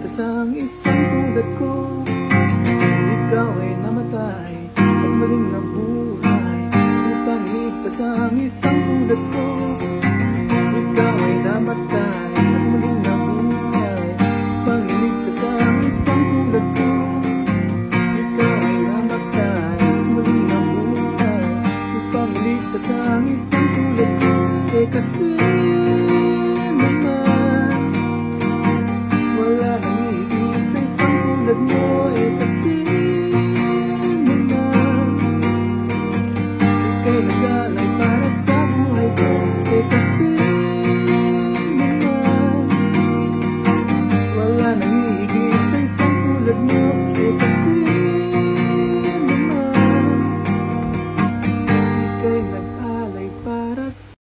ligtas ang isang tulad ko. Ikaw ay namatay at muling nabuhay upang iligtas ang isang tulad ko. Ikaw ay namatay at muling nabuhay upang iligtas ang isang tulad ko. Ikaw ay namatay at muling nabuhay upang iligtas ang isang tulad ko. Kasi